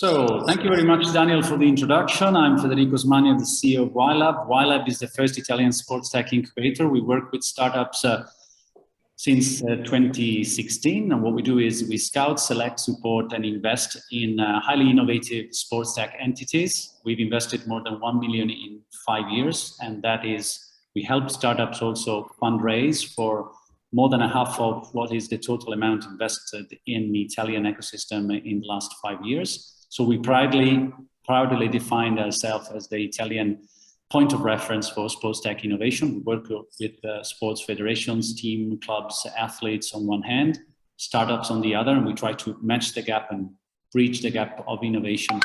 So thank you very much, Daniel, for the introduction. I'm Federico Smania, the CEO of YLab. YLab is the first Italian sports tech incubator. We work with startups since 2016. And what we do is we scout, select, support, and invest in highly innovative sports tech entities. We've invested more than 1 million in 5 years. And that is, we help startups also fundraise for more than a half of what is the total amount invested in the Italian ecosystem in the last 5 years. So we proudly defined ourselves as the Italian point of reference for sports tech innovation. We work with sports federations, team, clubs, athletes on one hand, startups on the other, and we try to match the gap and bridge the gap of innovation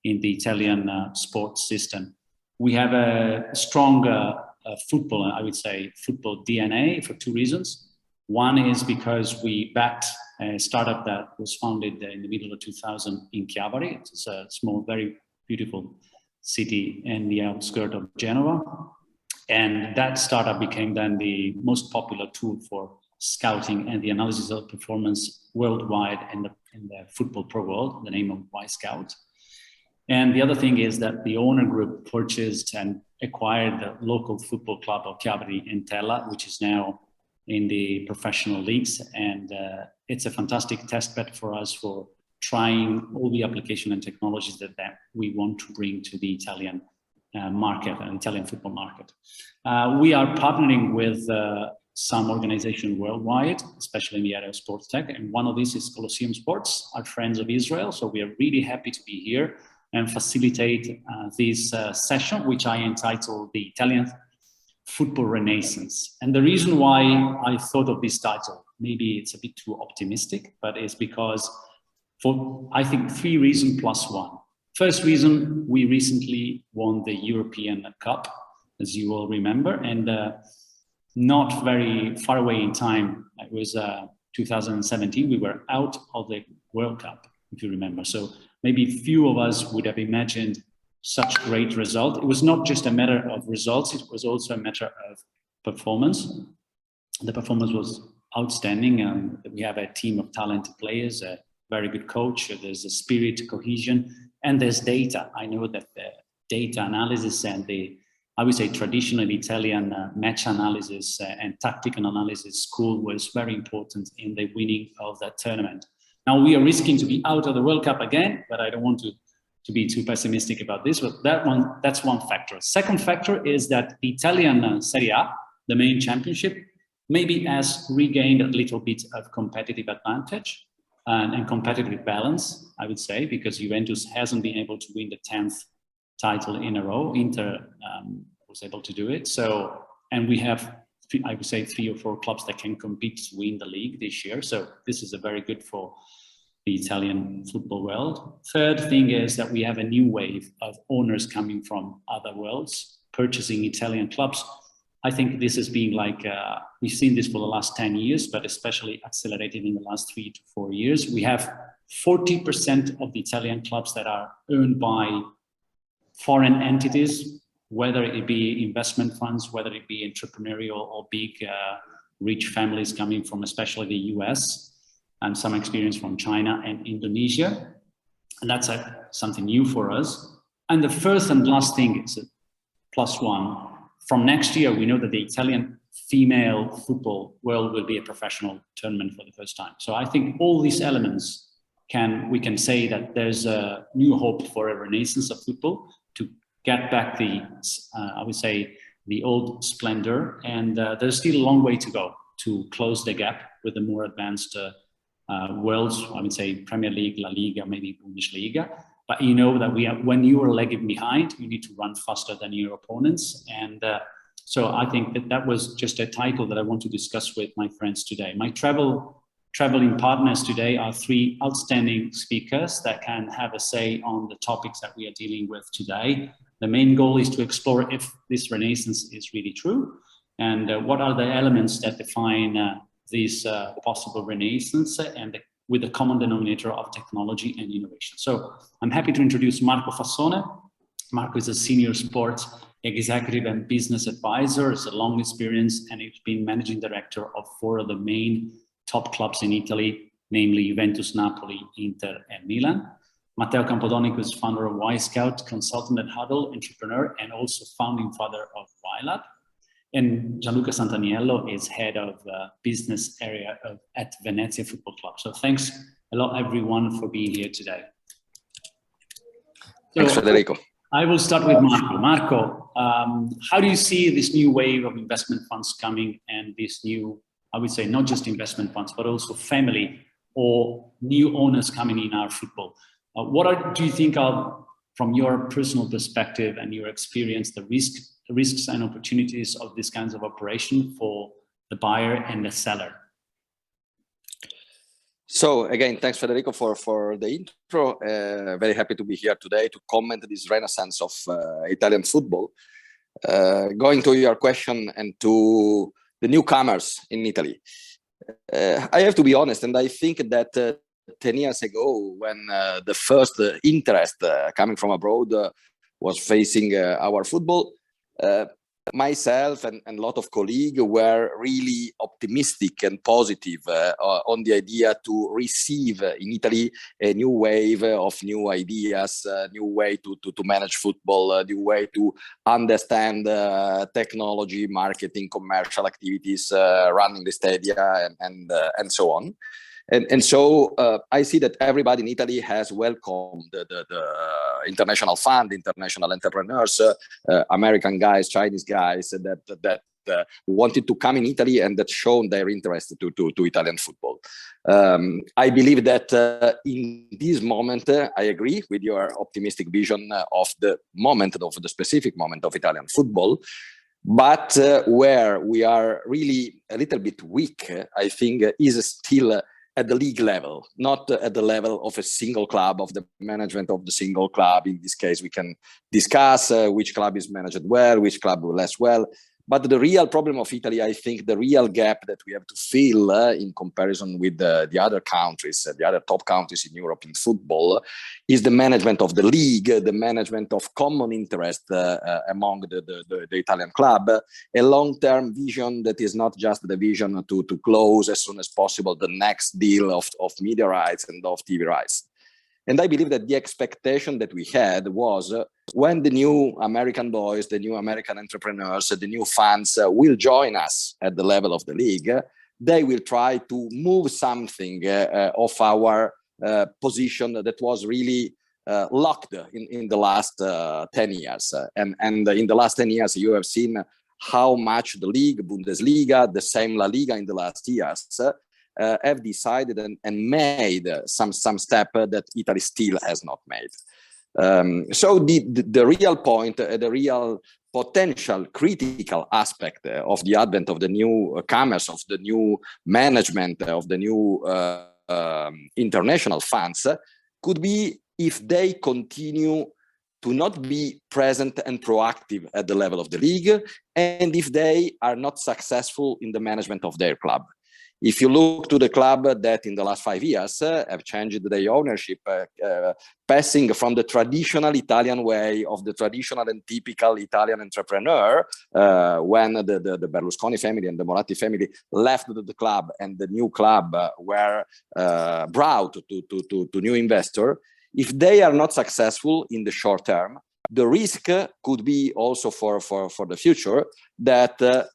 in the Italian sports system. We have a strong football, I would say, football DNA for two reasons. One is because we backed a startup that was founded in the middle of 2000 in Chiavari. It's a small, very beautiful city in the outskirts of Genoa. And that startup became then the most popular tool for scouting and the analysis of performance worldwide in the football pro world, the name of Y-Scout. And the other thing is that the owner group purchased and acquired the local football club of Chiavari, Entella, which is now in the professional leagues. And it's a fantastic test bed for us for trying all the application and technologies that we want to bring to the Italian market and Italian football market. We are partnering with some organizations worldwide, especially in the area of sports tech. And one of these is Colosseum Sports, our friends of Israel. So we are really happy to be here and facilitate this session, which I entitled the Italian Football Renaissance. And the reason why I thought of this title, maybe it's a bit too optimistic, but it's because for, I think, 3 reasons plus 1. First reason, we recently won the European Cup, as you all remember, and not very far away in time, it was 2017, we were out of the World Cup, if you remember. So maybe few of us would have imagined such great result. It was not just a matter of results, it was also a matter of performance. The performance was outstanding. We have a team of talented players, a very good coach, there's a spirit, cohesion, and there's data. I know that the data analysis and the, I would say, traditional Italian match analysis and tactical analysis school was very important in the winning of that tournament. Now we are risking to be out of the World Cup again, but I don't want to be too pessimistic about this, but that's one factor. Second factor is that the Italian Serie A, the main championship, maybe has regained a little bit of competitive advantage and competitive balance, I would say, because Juventus hasn't been able to win the 10th title in a row. Inter was able to do it. So, and we have, I would say, 3 or 4 clubs that can compete to win the league this year. So this is a very good for the Italian football world. Third thing is that we have a new wave of owners coming from other worlds, purchasing Italian clubs. I think this has been like, we've seen this for the last 10 years, but especially accelerated in the last 3 to 4 years. We have 40% of the Italian clubs that are owned by foreign entities, whether it be investment funds, whether it be entrepreneurial or big, rich families coming from especially the US, and some experience from China and Indonesia. And that's something new for us. And the first and last thing is plus 1. From next year, we know that the Italian female football world will be a professional tournament for the first time. So I think all these elements we can say that there's a new hope for a renaissance of football to get back the, I would say, the old splendor. And there's still a long way to go to close the gap with the more advanced worlds, I would say Premier League, La Liga, maybe Bundesliga. But you know that when you are lagging behind, you need to run faster than your opponents. And so I think that was just a title that I want to discuss with my friends today. My traveling partners today are 3 outstanding speakers that can have a say on the topics that we are dealing with today. The main goal is to explore if this renaissance is really true and what are the elements that define this possible renaissance and with the common denominator of technology and innovation. So I'm happy to introduce Marco Fassone. Marco is a senior sports executive and business advisor. It's a long experience and he's been managing director of 4 of the main top clubs in Italy, namely Juventus, Napoli, Inter, and Milan. Matteo Campodonico is founder of Y-Scout, consultant at Huddle, entrepreneur, and also founding father of YLab. And Gianluca Santaniello is head of business area at Venezia Football Club. So thanks a lot, everyone, for being here today. Thanks, Federico. I will start with Marco. Marco, how do you see this new wave of investment funds coming and this new, I would say, not just investment funds, but also family or new owners coming in our football? Do you think are, from your personal perspective and your experience, the risks and opportunities of these kinds of operation for the buyer and the seller? So again, thanks Federico for the intro. Very happy to be here today to comment this renaissance of Italian football. Going to your question and to the newcomers in Italy. I have to be honest, and I think that 10 years ago, when the first interest coming from abroad was facing our football, myself and a lot of colleagues were really optimistic and positive on the idea to receive in Italy a new wave of new ideas, a new way to manage football, a new way to understand technology, marketing, commercial activities, running the stadia, and so on. And so I see that everybody in Italy has welcomed the international fund, international entrepreneurs, American guys, Chinese guys that wanted to come in Italy and that shown their interest to Italian football. I believe that in this moment, I agree with your optimistic vision of the moment, of the specific moment of Italian football. But where we are really a little bit weak, I think, is still at the league level, not at the level of a single club, of the management of the single club. In this case, we can discuss which club is managed well, which club less well. But the real problem of Italy, I think the real gap that we have to fill in comparison with the other countries, the other top countries in Europe in football, is the management of the league, the management of common interest among the Italian club, a long-term vision that is not just the vision to close as soon as possible the next deal of media rights and of TV rights. And I believe that the expectation that we had was when the new American boys, the new American entrepreneurs, the new fans will join us at the level of the league, they will try to move something of our position that was really locked in the last 10 years. And in the last 10 years, you have seen how much the league, Bundesliga, the same La Liga in the last years, have decided and made some step that Italy still has not made. So the real point, the real potential critical aspect of the advent of the new commerce, of the new management, of the new international funds could be if they continue to not be present and proactive at the level of the league, and if they are not successful in the management of their club. If you look to the club that in the last 5 years have changed their ownership, passing from the traditional Italian way of the traditional and typical Italian entrepreneur, when the Berlusconi family and the Moratti family left the club and the new club were brought to new investor, if they are not successful in the short term, the risk could be also for the future that the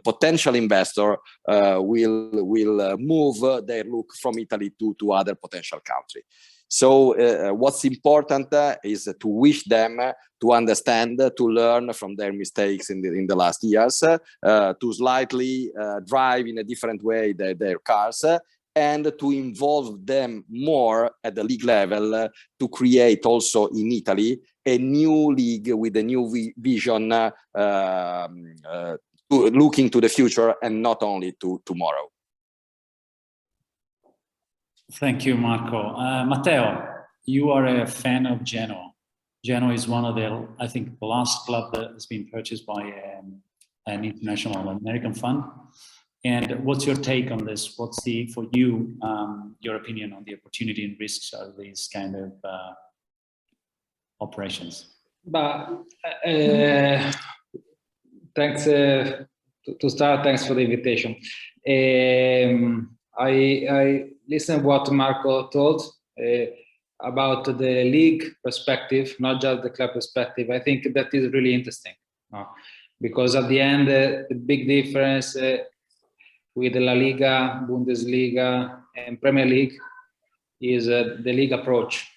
potential investor will move their look from Italy to other potential country. So what's important is to wish them to understand, to learn from their mistakes in the last years, to slightly drive in a different way their cars, and to involve them more at the league level to create also in Italy a new league with a new vision, looking to the future and not only to tomorrow. Thank you, Marco. Matteo, you are a fan of Genoa. Genoa is one of the, I think, the last club that has been purchased by an international American fund. And what's your take on this? What's for you, your opinion on the opportunity and risks of these kind of operations? But thanks to start. Thanks for the invitation. I listened what Marco told. about the league perspective, not just the club perspective, I think that is really interesting. Because at the end, the big difference with La Liga, Bundesliga, and Premier League is the league approach.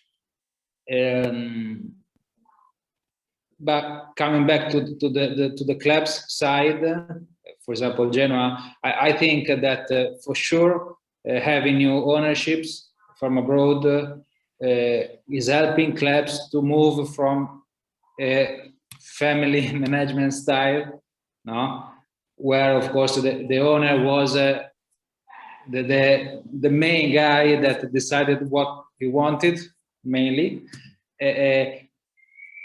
But coming back to the club's side, for example, Genoa, I think that for sure having new ownerships from abroad is helping clubs to move from a family management style, where of course the owner was the main guy that decided what he wanted mainly,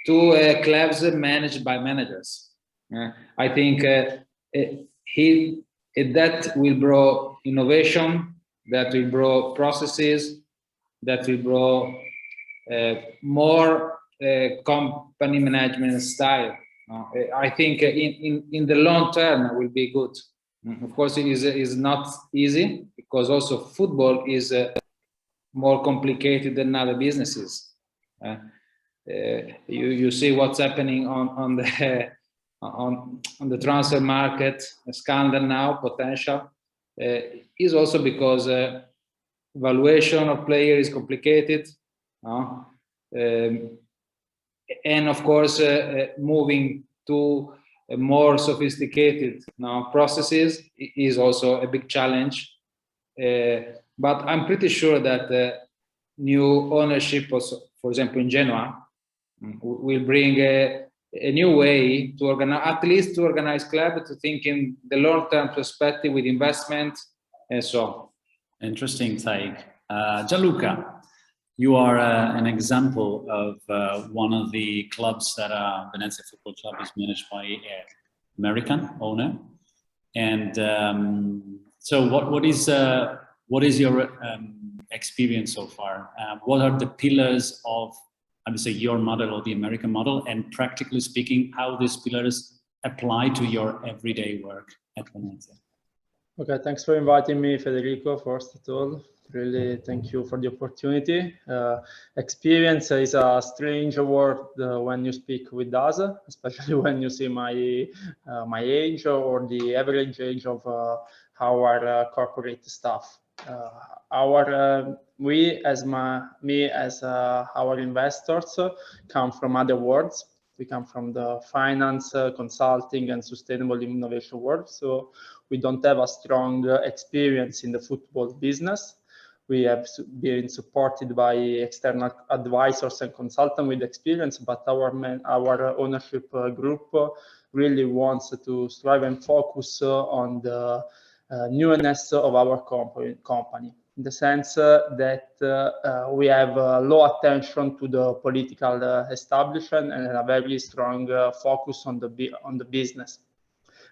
to clubs managed by managers. I think that will bring innovation, that will bring processes, that will bring more company management style. I think in the long term it will be good. Of course, it is not easy, because also football is more complicated than other businesses. You see what's happening on the transfer market, a scandal now, potential, is also because valuation of player is complicated, and of course moving to more sophisticated processes is also a big challenge. But I'm pretty sure that new ownership, also, for example, in Genoa, will bring a new way to organize, at least to organize club, to think in the long-term perspective with investment and so on. Interesting take. Gianluca, you are an example of one of the clubs that Venezia Football Club is managed by an American owner. And so what is your experience so far? What are the pillars of, I would say, your model or the American model, and practically speaking, how these pillars apply to your everyday work at Venezia? Okay, thanks for inviting me, Federico, first of all. Really, thank you for the opportunity. Experience is a strange word when you speak with us, especially when you see my age or the average age of our corporate staff. We as our investors come from other worlds. We come from the finance, consulting, and sustainable innovation world. So we don't have a strong experience in the football business. We have been supported by external advisors and consultants with experience, but our ownership group really wants to strive and focus on the newness of our company, in the sense that we have low attention to the political establishment and a very strong focus on the business.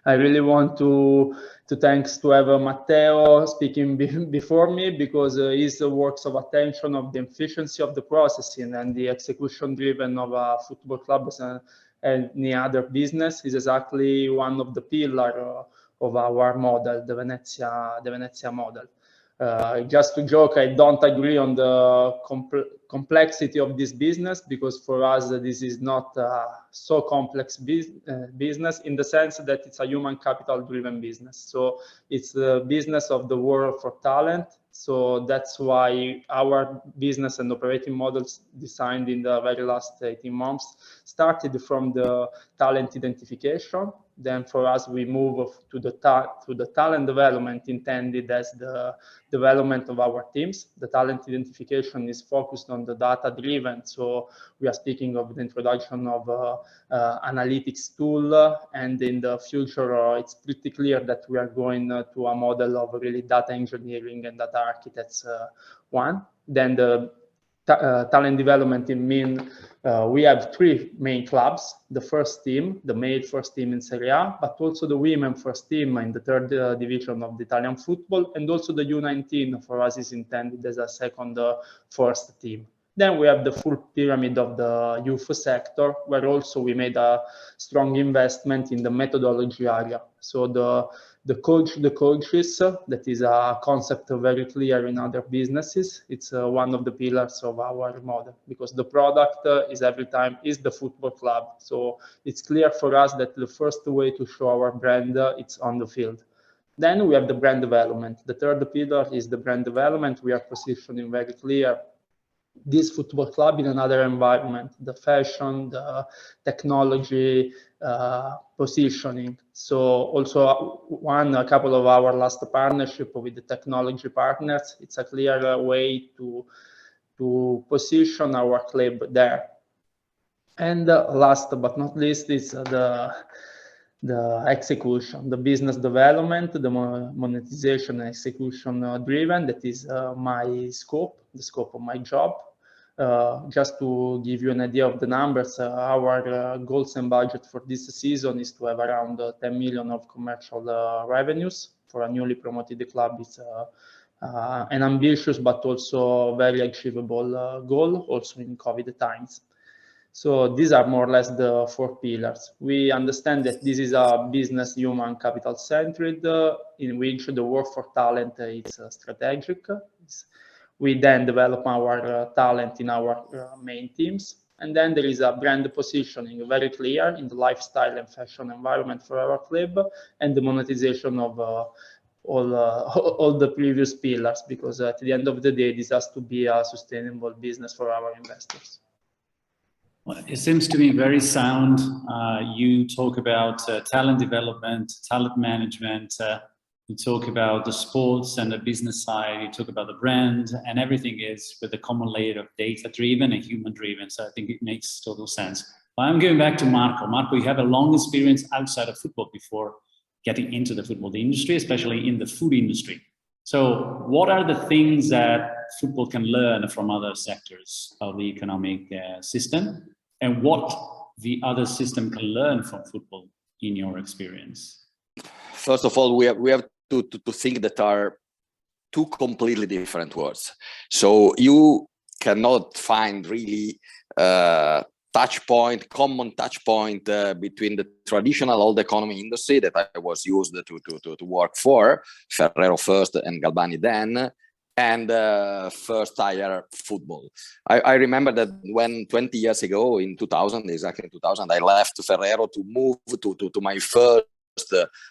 I really want to thanks to have Matteo speaking before me, because his works of attention of the efficiency of the processing and the execution driven of a football club and any other business is exactly one of the pillars of our model, the Venezia model. Just to joke, I don't agree on the complexity of this business, because for us this is not so complex business, in the sense that it's a human capital driven business. So it's the business of the war for talent. So that's why our business and operating models designed in the very last 18 months started from the talent identification. Then for us, we move to the talent development intended as the development of our teams. The talent identification is focused on the data driven. So we are speaking of the introduction of analytics tool. And in the future, it's pretty clear that we are going to a model of really data engineering and data architects one. Then the talent development we have three main clubs: the first team, the male first team in Serie A, but also the women first team in the third division of the Italian football, and also the U19 for us is intended as a second first team. Then we have the full pyramid of the youth sector, where also we made a strong investment in the methodology area. So the coaches, that is a concept very clear in other businesses. It's one of the pillars of our model, because the product is every time is the football club. So it's clear for us that the first way to show our brand, it's on the field. Then we have the brand development. The third pillar is the brand development. We are positioning very clear this football club in another environment, the fashion, the technology, positioning. So also a couple of our last partnership with the technology partners, it's a clear way to position our club there. And last but not least is the execution, the business development, the monetization and execution driven. That is my scope, the scope of my job. Just to give you an idea of the numbers, our goals and budget for this season is to have around 10 million of commercial revenues for a newly promoted club. It's an ambitious but also very achievable goal, also in COVID times. So these are more or less the 4 pillars. We understand that this is a business human capital centered, in which the war for talent is strategic. We then develop our talent in our main teams. And then there is a brand positioning very clear in the lifestyle and fashion environment for our club, and the monetization of all the previous pillars, because at the end of the day, this has to be a sustainable business for our investors. Well, it seems to me very sound. You talk about talent development, talent management, you talk about the sports and the business side, you talk about the brand, and everything is with a common layer of data-driven and human-driven. So I think it makes total sense. But I'm going back to Marco. Marco, you have a long experience outside of football before getting into the football industry, especially in the food industry. So what are the things that football can learn from other sectors of the economic system, and what the other system can learn from football in your experience? First of all, we have to think that are two completely different words. So you cannot find really common touch point between the traditional old economy industry that I was used to work for, Ferrero first and Galbani then, and first hire football. I remember that when 20 years ago, in 2000, exactly in 2000, I left Ferrero to move to my first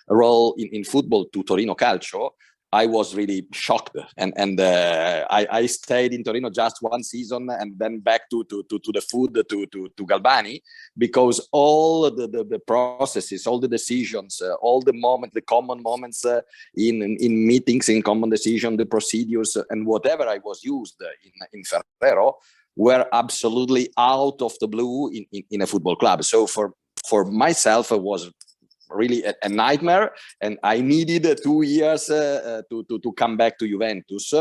role in football, to Torino Calcio. I was really shocked, and I stayed in Torino just one season, and then back to the food to Galbani, because all the processes, all the decisions, all the moments, the common moments in meetings, in common decision, the procedures, and whatever I was used in Ferrero were absolutely out of the blue in a football club. So for myself, it was really a nightmare, and I needed 2 years to come back to Juventus.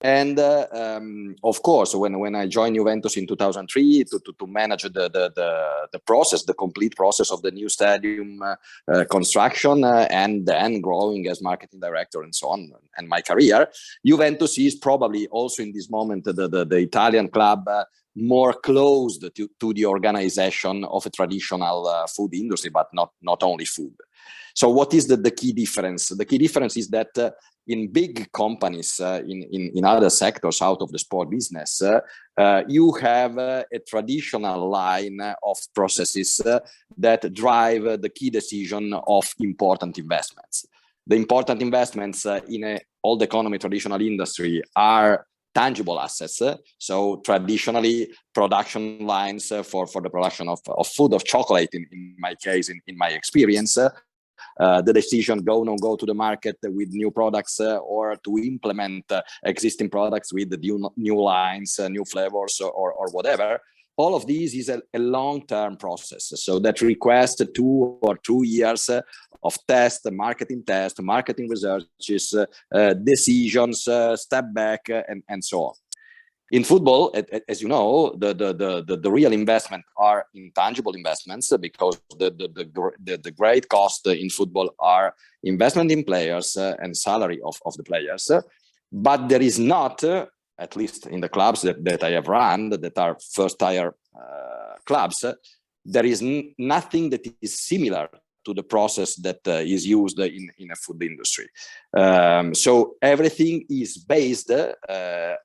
And of course, when I joined Juventus in 2003 to manage the process, the complete process of the new stadium construction, and then growing as marketing director and so on, and my career, Juventus is probably also in this moment the Italian club more closed to the organization of a traditional food industry, but not only food. So what is the key difference? The key difference is that in big companies, in other sectors out of the sport business, you have a traditional line of processes that drive the key decision of important investments. The important investments in an old economy traditional industry are tangible assets. So traditionally, production lines for the production of food, of chocolate, in my case, in my experience, the decision go to the market with new products or to implement existing products with the new lines, new flavors, or whatever. All of these is a long-term process. So that requires 2 or 2 years of marketing researches, decisions, step back, and so on. In football, as you know, the real investment are intangible investments, because the great cost in football are investment in players and salary of the players. But there is not at least in the clubs that I have run, that are first tier clubs, there is nothing that is similar to the process that is used in a food industry. So everything is based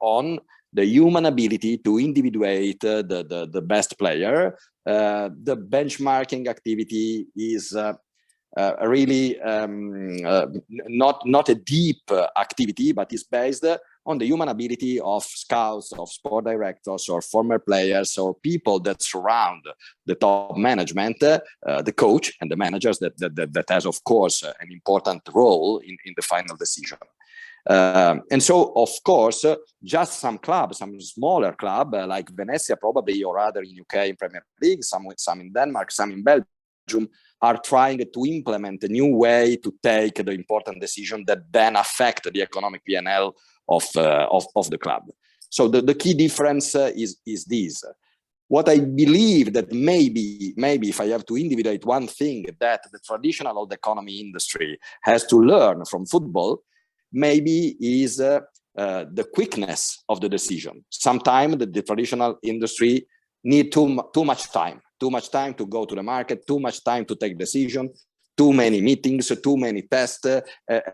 on the human ability to individuate the best player. The benchmarking activity is really not a deep activity, but is based on the human ability of scouts, of sport directors, or former players, or people that surround the top management, the coach and the managers that has, of course, an important role in the final decision. And so, of course, just some clubs, some smaller club like Venezia probably, or other in UK in Premier League, some in Denmark, some in Belgium, are trying to implement a new way to take the important decision that then affect the economic P&L of the club. So the key difference is this. What I believe that maybe if I have to individuate one thing that the traditional old economy industry has to learn from football, maybe is the quickness of the decision. Sometimes the traditional industry need too much time to go to the market, too much time to take decision, too many meetings, too many tests.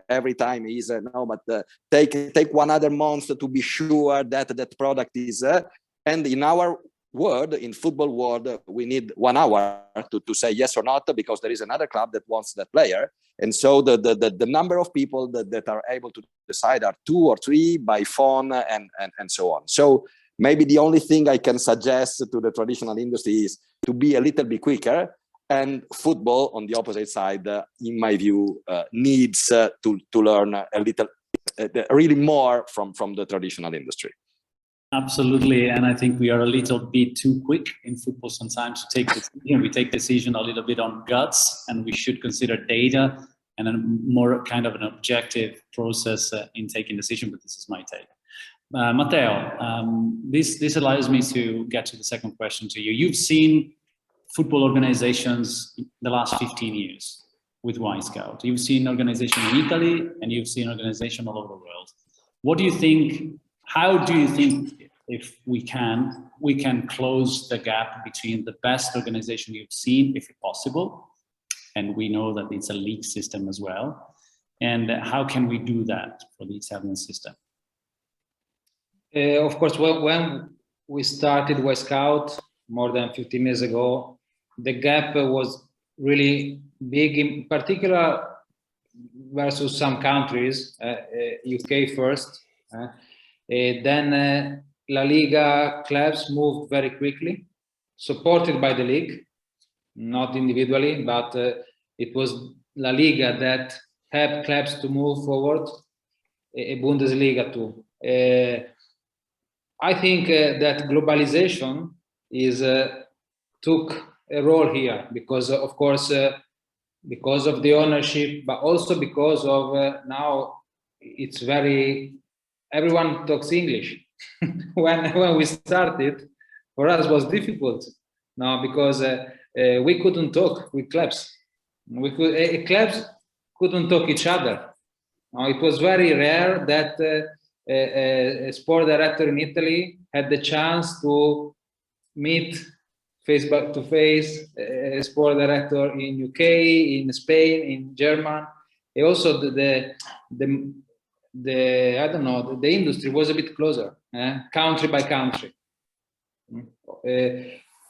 Every time is no, but take one other month to be sure that that product is. And in our world, in football world, we need 1 hour to say yes or not, because there is another club that wants that player. And so the number of people that are able to decide are 2 or 3 by phone and so on. So maybe the only thing I can suggest to the traditional industry is to be a little bit quicker, and football on the opposite side, in my view, needs to learn a little, really more from the traditional industry. Absolutely, and I think we are a little bit too quick in football sometimes to take decision. We take decision a little bit on guts, and we should consider data and a more kind of an objective process in taking decision. But this is my take. Matteo, this allows me to get to the second question to you. You've seen football organizations in the last 15 years with Wyscout. You've seen organization in Italy, and you've seen organization all over the world. What do you think? How do you think, if we can close the gap between the best organization you've seen, if possible, and we know that it's a league system as well, and how can we do that for the Italian system? Of course, when we started Wyscout more than 15 years ago, the gap was really big, in particular versus some countries, UK first. Then La Liga clubs moved very quickly, supported by the league, not individually, but it was La Liga that helped clubs to move forward, Bundesliga too. I think that globalization took a role here because, of course, because of the ownership, but also because of now it's everyone talks English. when we started, for us was difficult now because we couldn't talk with clubs. Clubs couldn't talk each other. Now, it was very rare that a sport director in Italy had the chance to meet face to face a sport director in UK, in Spain, in German. And also the I don't know, the industry was a bit closer, country by country.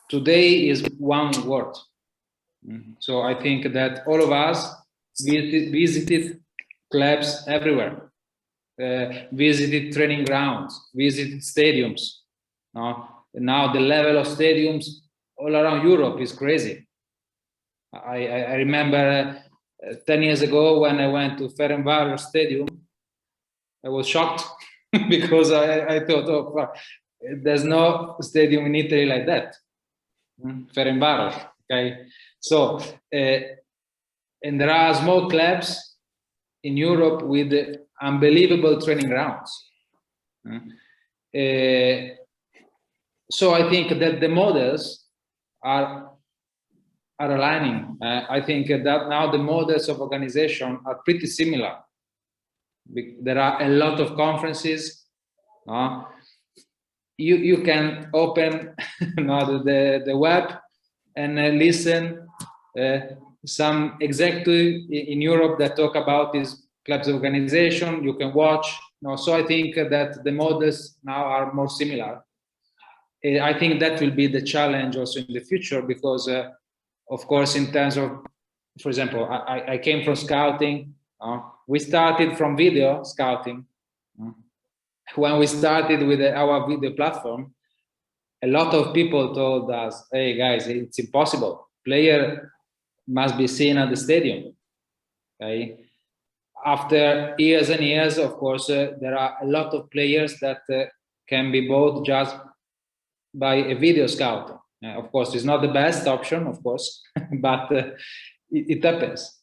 Today is one word. So I think that all of us visited clubs everywhere, visited training grounds, visited stadiums. Now the level of stadiums all around Europe is crazy. I remember 10 years ago when I went to Ferencváros Stadium, I was shocked because I thought, oh, fuck, there's no stadium in Italy like that. Ferencváros, okay? So, and there are small clubs in Europe with unbelievable training grounds. So I think that the models are aligning. I think that now the models of organization are pretty similar. There are a lot of conferences. you can open the web and listen some executive in Europe that talk about this clubs organization. You can watch. So I think that the models now are more similar. I think that will be the challenge also in the future, because of course, in terms of, for example, I came from scouting. We started from video scouting. When we started with our video platform, a lot of people told us, hey guys, it's impossible. Player must be seen at the stadium. Okay. After years and years, of course, there are a lot of players that can be bought just by a video scout. Of course, it's not the best option, of course, but it happens.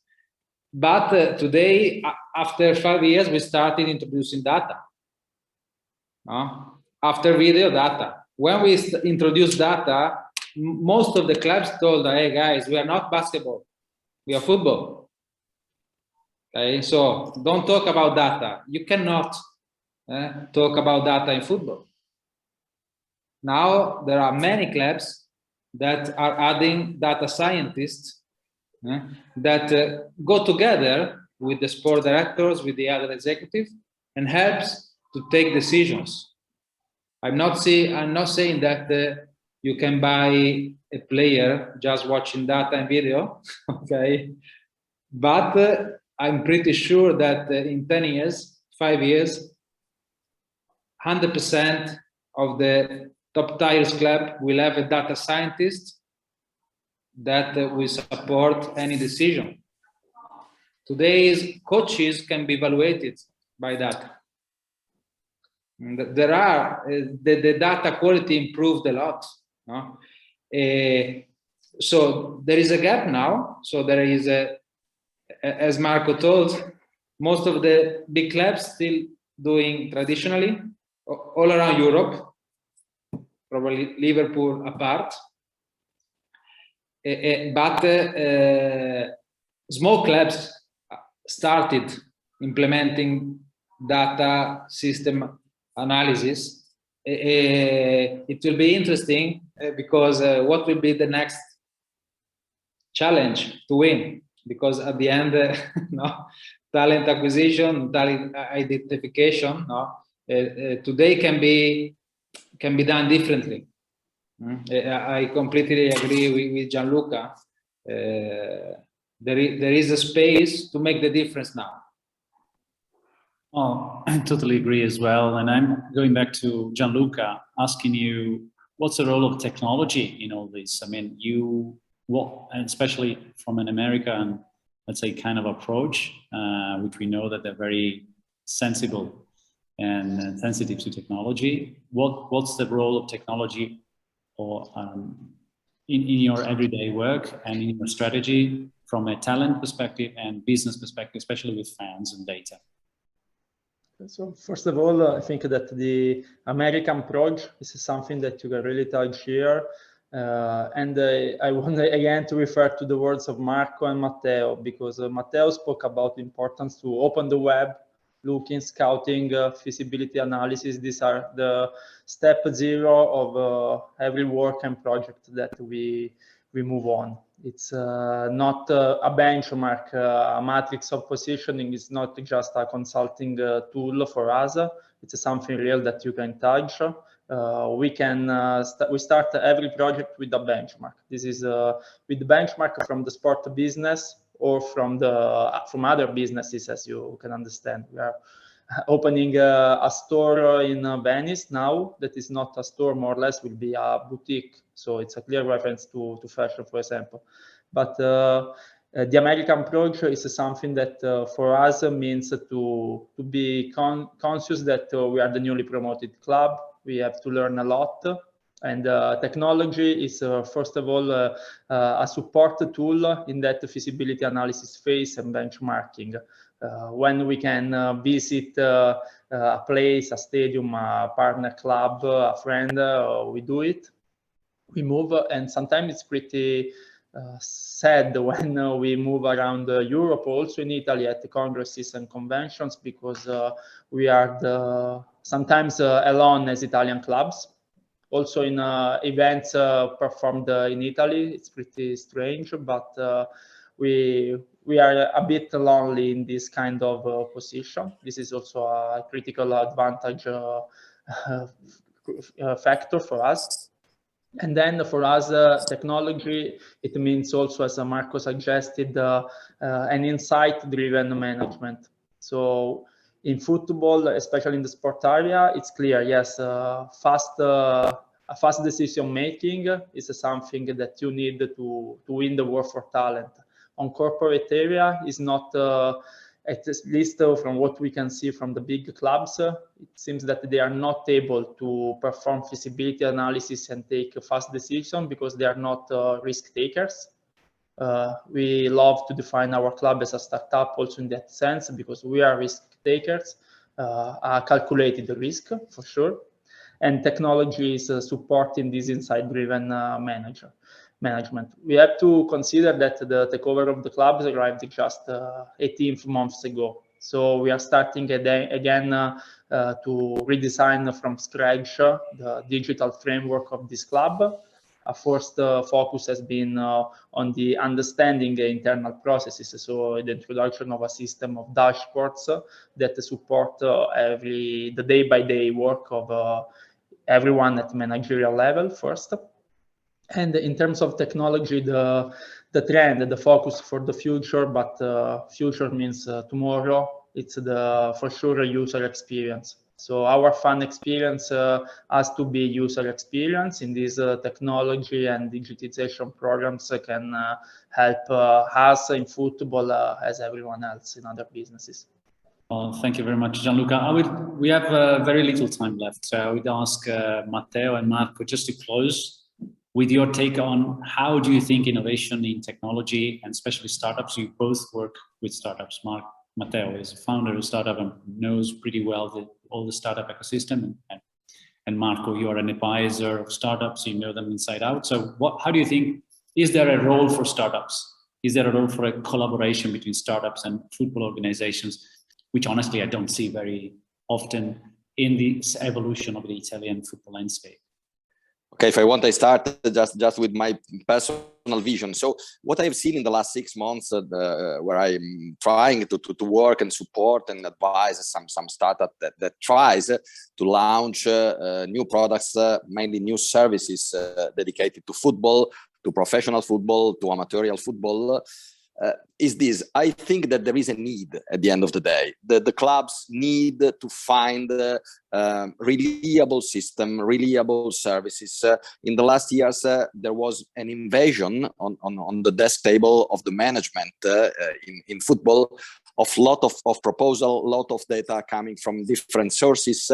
But today, after 5 years, we started introducing data. After video, data. When we introduced data, most of the clubs told, hey guys, we are not basketball, we are football. Okay, so don't talk about data. You cannot talk about data in football. Now there are many clubs that are adding data scientists that go together with the sport directors, with the other executive, and helps to take decisions. I'm not saying that you can buy a player just watching data and video, okay? But I'm pretty sure that in 10 years, 5 years, 100% of the top tiers club will have a data scientist that will support any decision. Today's coaches can be evaluated by data. There are the data quality improved a lot. No? So there is a gap now. So there is as Marco told, most of the big clubs still doing traditionally all around Europe, probably Liverpool apart. But small clubs started implementing data system analysis. It will be interesting because what will be the next challenge to win? Because at the end, talent acquisition, talent identification, today can be done differently. I completely agree with Gianluca. There is a space to make the difference now. Oh, I totally agree as well. And I'm going back to Gianluca, asking you, what's the role of technology in all this? I mean, and especially from an American, let's say, kind of approach, which we know that they're very sensible and sensitive to technology. What's the role of technology or in your everyday work and in your strategy from a talent perspective and business perspective, especially with fans and data? So first of all, I think that the American approach is something that you can really touch here. And I want again to refer to the words of Marco and Matteo, because Matteo spoke about the importance to open the web, looking, scouting, feasibility analysis. These are the step 0 of every work and project that we move on. It's not a benchmark, a matrix of positioning. It's not just a consulting tool for us. It's something real that you can touch. We start every project with a benchmark. This is with the benchmark from the sport business or from other businesses, as you can understand. We are opening a store in Venice now that is not a store, more or less will be a boutique. So it's a clear reference to fashion, for example. But the American approach is something that for us means to be conscious that we are the newly promoted club. We have to learn a lot. And technology is, first of all, a support tool in that feasibility analysis phase and benchmarking. When we can visit a place, a stadium, a partner club, a friend, we do it. We move, and sometimes it's pretty sad when we move around Europe, also in Italy at the congresses and conventions, because we are sometimes alone as Italian clubs. also in events performed in Italy. It's pretty strange, but we are a bit lonely in this kind of position. This is also a critical advantage factor for us. And then for us, technology, it means also, as Marco suggested, an insight-driven management. So in football, especially in the sport area, it's clear, yes, fast decision-making is something that you need to win the war for talent. On corporate area is not, at least from what we can see from the big clubs, it seems that they are not able to perform feasibility analysis and take a fast decision because they are not risk takers. We love to define our club as a startup also in that sense, because we are risk takers, a calculated risk for sure. And technology is supporting this insight-driven management. We have to consider that the takeover of the clubs arrived just 18 months ago. So we are starting again to redesign from scratch the digital framework of this club. Our first focus has been on the understanding the internal processes, so the introduction of a system of dashboards that support the day-by-day work of everyone at managerial level first. And in terms of technology, the trend, the focus for the future, but future means tomorrow, it's for sure a user experience. So our fun experience has to be user experience in this technology, and digitization programs can help us in football as everyone else in other businesses. Thank you very much, Gianluca. We have very little time left, so I would ask Matteo and Marco just to close with your take on how do you think innovation in technology, and especially startups, you both work with startups. Matteo is a founder of a startup and knows pretty well all the startup ecosystem, and Marco, you are an advisor of startups, you know them inside out. So how do you think, is there a role for startups? Is there a role for a collaboration between startups and football organizations, which honestly I don't see very often in the evolution of the Italian football landscape? Okay, if I want, I start just with my personal vision. So what I've seen in the last 6 months, where I'm trying to work and support and advise some startup that tries to launch new products, mainly new services dedicated to football, to professional football, to amateur football, is this. I think that there is a need at the end of the day. The clubs need to find reliable system, reliable services. In the last years, there was an invasion on the desk table of the management in football of lot of proposal, lot of data coming from different sources,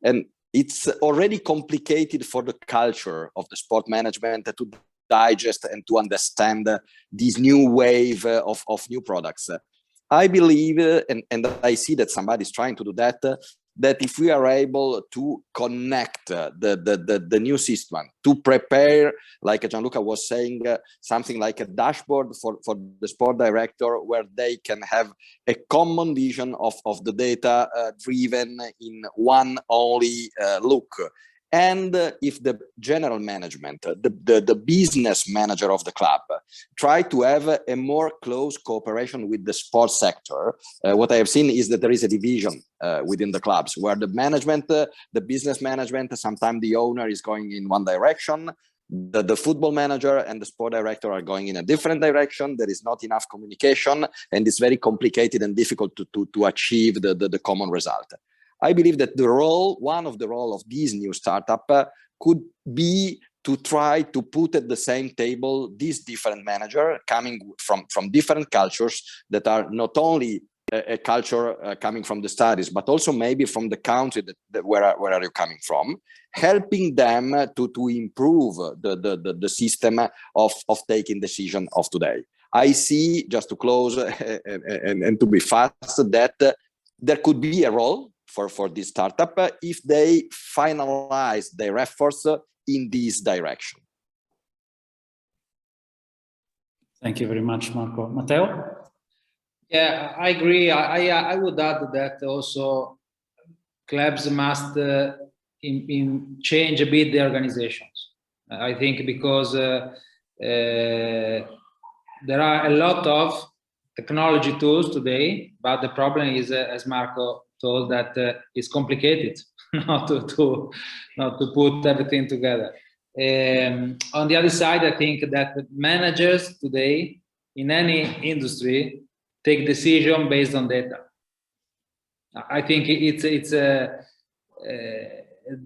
and it's already complicated for the culture of the sport management to digest and to understand this new wave of new products. I believe, and I see that somebody's trying to do that, that if we are able to connect the new system, to prepare, like Gianluca was saying, something like a dashboard for the sport director, where they can have a common vision of the data driven in one only look. And if the general management, the business manager of the club, try to have a more close cooperation with the sports sector, what I have seen is that there is a division within the clubs, where the management, the business management, sometimes the owner is going in one direction, the football manager and the sport director are going in a different direction. There is not enough communication, and it's very complicated and difficult to achieve the common result. I believe that one of the role of this new startup could be to try to put at the same table these different managers coming from different cultures that are not only a culture coming from the studies, but also maybe from the country where are you coming from, helping them to improve the system of taking decision of today. I see, just to close and to be fast, that there could be a role for this startup if they finalize their efforts in this direction. Thank you very much, Marco. Matteo? Yeah, I agree. I would add that also clubs must change a bit the organizations. I think because there are a lot of technology tools today, but the problem is, as Marco told, that it's complicated not to put everything together. On the other side, I think that managers today in any industry take decision based on data. I think it's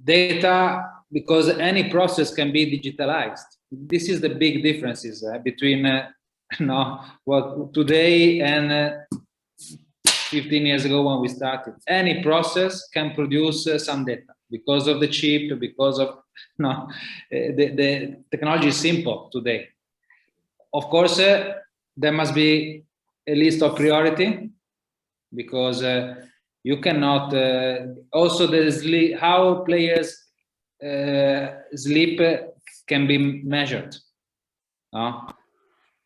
data, because any process can be digitalized. This is the big differences between what today and 15 years ago when we started. Any process can produce some data because of the chip, because of the technology is simple today. Of course, there must be a list of priority, because you cannot also how players sleep can be measured.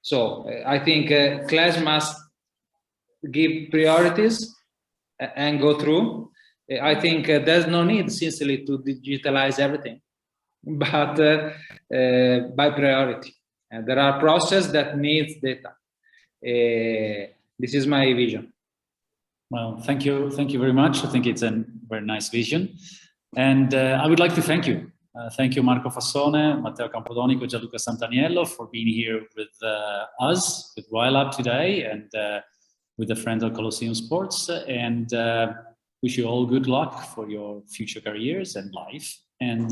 So I think class must give priorities and go through. I think there's no need, sincerely, to digitalize everything, but by priority. And there are processes that needs data. This is my vision. Well, thank you very much. I think it's a very nice vision. And I would like to thank you. Thank you, Marco Fassone, Matteo Campodonico, Gianluca Santaniello, for being here with us, with YLab today, and with the friends of Colosseum Sports. And wish you all good luck for your future careers and life. And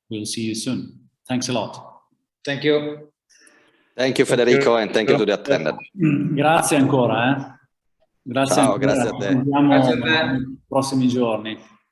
we'll see you soon. Thanks a lot. Thank you. Thank you, Federico, and thank you to the attendant. Grazie ancora. Grazie. Ciao, ancora. grazie a te. Ci vediamo nei prossimi giorni.